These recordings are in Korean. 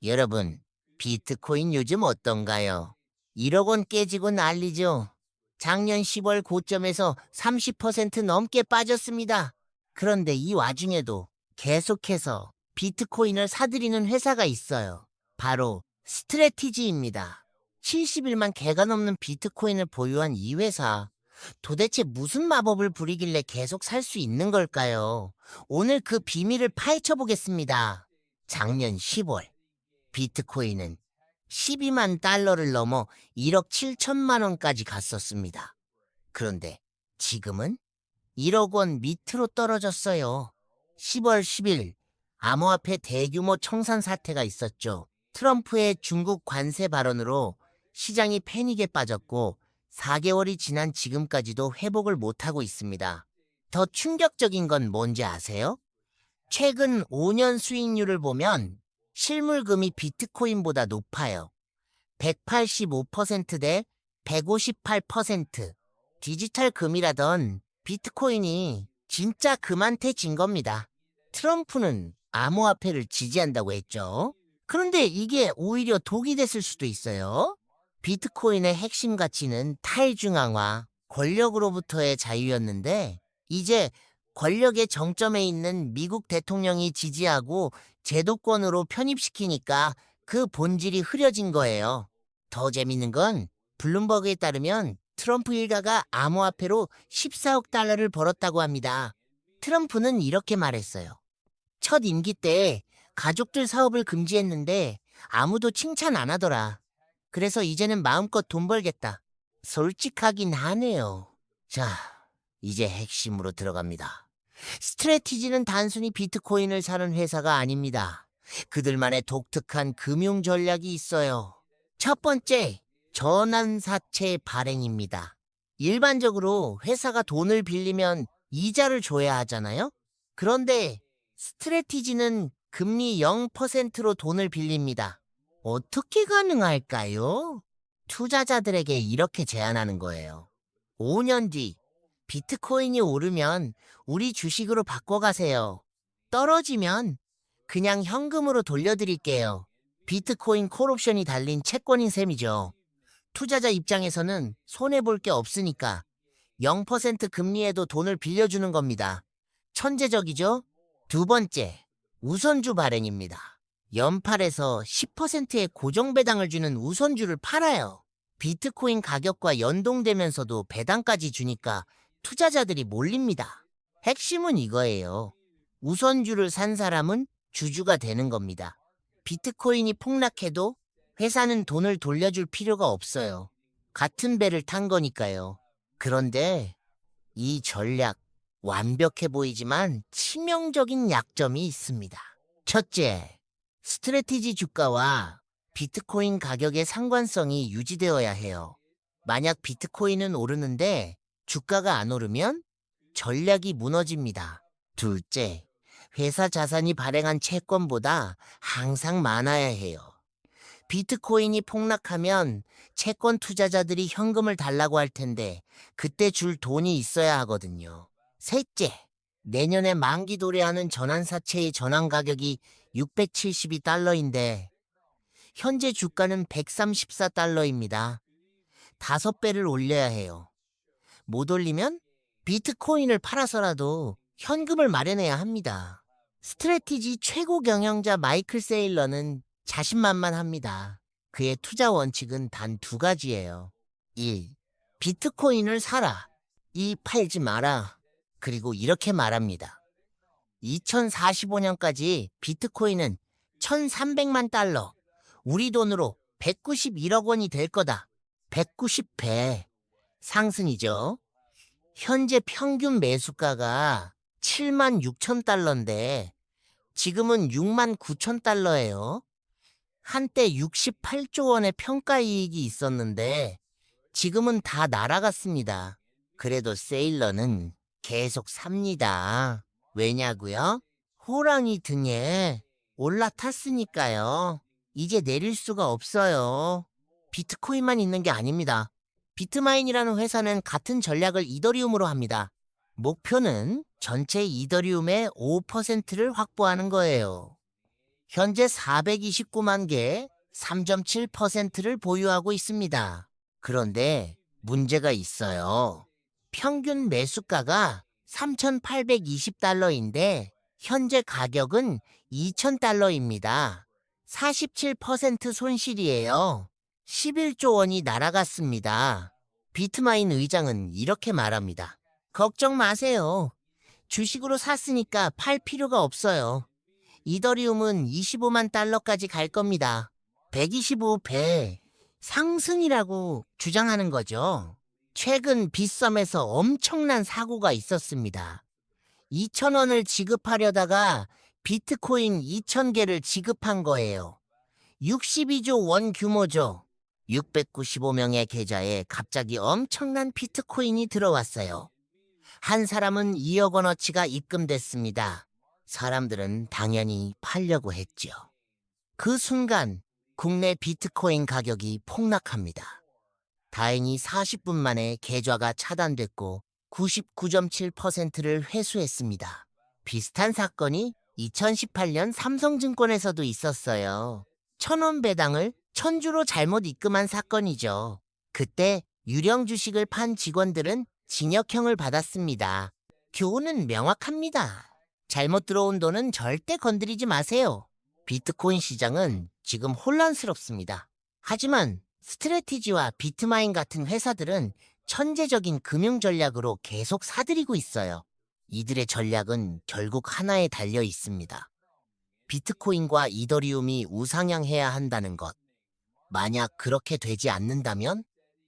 여러분, 비트코인 요즘 어떤가요? 1억 원 깨지고 난리죠. 작년 10월 고점에서 30% 넘게 빠졌습니다. 그런데 이 와중에도 계속해서 비트코인을 사들이는 회사가 있어요. 바로 스트래티지입니다. 70일만 개가 넘는 비트코인을 보유한 이 회사. 도대체 무슨 마법을 부리길래 계속 살 수 있는 걸까요? 오늘 그 비밀을 파헤쳐 보겠습니다. 작년 10월. 비트코인은 12만 달러를 넘어 1억 7천만 원까지 갔었습니다. 그런데 지금은 1억 원 밑으로 떨어졌어요. 10월 10일 암호화폐 대규모 청산 사태가 있었죠. 트럼프의 중국 관세 발언으로 시장이 패닉에 빠졌고 4개월이 지난 지금까지도 회복을 못하고 있습니다. 더 충격적인 건 뭔지 아세요? 최근 5년 수익률을 보면 실물금이 비트코인보다 높아요. 185%대 158%. 디지털 금이라던 비트코인이 진짜 금한테 진 겁니다. 트럼프는 암호화폐를 지지한다고 했죠. 그런데 이게 오히려 독이 됐을 수도 있어요. 비트코인의 핵심 가치는 탈중앙화, 권력으로부터의 자유였는데 이제 권력의 정점에 있는 미국 대통령이 지지하고 제도권으로 편입시키니까 그 본질이 흐려진 거예요. 더 재밌는 건 블룸버그에 따르면 트럼프 일가가 암호화폐로 14억 달러를 벌었다고 합니다. 트럼프는 이렇게 말했어요. 첫 임기 때 가족들 사업을 금지했는데 아무도 칭찬 안 하더라. 그래서 이제는 마음껏 돈 벌겠다. 솔직하긴 하네요. 자, 이제 핵심으로 들어갑니다. 스트래티지는 단순히 비트코인을 사는 회사가 아닙니다. 그들만의 독특한 금융 전략이 있어요. 첫 번째, 전환사채 발행입니다. 일반적으로 회사가 돈을 빌리면 이자를 줘야 하잖아요? 그런데 스트래티지는 금리 0%로 돈을 빌립니다. 어떻게 가능할까요? 투자자들에게 이렇게 제안하는 거예요. 5년 뒤 비트코인이 오르면 우리 주식으로 바꿔가세요. 떨어지면 그냥 현금으로 돌려드릴게요. 비트코인 콜옵션이 달린 채권인 셈이죠. 투자자 입장에서는 손해볼 게 없으니까 0% 금리에도 돈을 빌려주는 겁니다. 천재적이죠? 두 번째, 우선주 발행입니다. 연팔에서 10%의 고정 배당을 주는 우선주를 팔아요. 비트코인 가격과 연동되면서도 배당까지 주니까 투자자들이 몰립니다. 핵심은 이거예요. 우선주를 산 사람은 주주가 되는 겁니다. 비트코인이 폭락해도 회사는 돈을 돌려줄 필요가 없어요. 같은 배를 탄 거니까요. 그런데 이 전략 완벽해 보이지만 치명적인 약점이 있습니다. 첫째, 스트래티지 주가와 비트코인 가격의 상관성이 유지되어야 해요. 만약 비트코인은 오르는데 주가가 안 오르면 전략이 무너집니다. 둘째, 회사 자산이 발행한 채권보다 항상 많아야 해요. 비트코인이 폭락하면 채권 투자자들이 현금을 달라고 할 텐데 그때 줄 돈이 있어야 하거든요. 셋째, 내년에 만기 도래하는 전환사채의 전환 가격이 672달러인데 현재 주가는 134달러입니다. 5배를 올려야 해요. 못 올리면 비트코인을 팔아서라도 현금을 마련해야 합니다. 스트래티지 최고 경영자 마이클 세일러는 자신만만합니다. 그의 투자 원칙은 단 두 가지예요. 1. 비트코인을 사라. 2. 팔지 마라. 그리고 이렇게 말합니다. 2045년까지 비트코인은 1300만 달러, 우리 돈으로 191억 원이 될 거다. 190배. 상승이죠. 현재 평균 매수가가 7만 6천 달러인데 지금은 6만 9천 달러예요. 한때 68조 원의 평가이익이 있었는데 지금은 다 날아갔습니다. 그래도 세일러는 계속 삽니다. 왜냐고요? 호랑이 등에 올라탔으니까요. 이제 내릴 수가 없어요. 비트코인만 있는 게 아닙니다. 비트마인이라는 회사는 같은 전략을 이더리움으로 합니다. 목표는 전체 이더리움의 5%를 확보하는 거예요. 현재 429만 개, 3.7%를 보유하고 있습니다. 그런데 문제가 있어요. 평균 매수가가 3,820달러인데 현재 가격은 2,000달러입니다. 47% 손실이에요. 11조 원이 날아갔습니다. 비트마인 의장은 이렇게 말합니다. 걱정 마세요. 주식으로 샀으니까 팔 필요가 없어요. 이더리움은 25만 달러까지 갈 겁니다. 125배 상승이라고 주장하는 거죠. 최근 빗썸에서 엄청난 사고가 있었습니다. 2,000원을 지급하려다가 비트코인 2,000개를 지급한 거예요. 62조 원 규모죠. 695명의 계좌에 갑자기 엄청난 비트코인이 들어왔어요. 한 사람은 2억 원어치가 입금됐습니다. 사람들은 당연히 팔려고 했죠. 그 순간 국내 비트코인 가격이 폭락합니다. 다행히 40분 만에 계좌가 차단됐고 99.7%를 회수했습니다. 비슷한 사건이 2018년 삼성증권에서도 있었어요. 1,000원 배당을 1,000주로 잘못 입금한 사건이죠. 그때 유령 주식을 판 직원들은 징역형을 받았습니다. 교훈은 명확합니다. 잘못 들어온 돈은 절대 건드리지 마세요. 비트코인 시장은 지금 혼란스럽습니다. 하지만 스트래티지와 비트마인 같은 회사들은 천재적인 금융 전략으로 계속 사들이고 있어요. 이들의 전략은 결국 하나에 달려 있습니다. 비트코인과 이더리움이 우상향해야 한다는 것. 만약 그렇게 되지 않는다면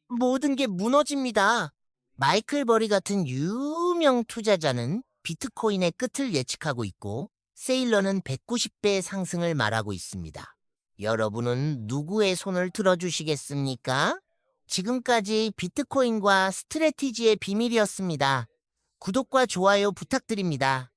모든 게 무너집니다. 마이클 버리 같은 유명 투자자는 비트코인의 끝을 예측하고 있고 세일러는 190배의 상승을 말하고 있습니다. 여러분은 누구의 손을 들어주시겠습니까? 지금까지 비트코인과 스트래티지의 비밀이었습니다. 구독과 좋아요 부탁드립니다.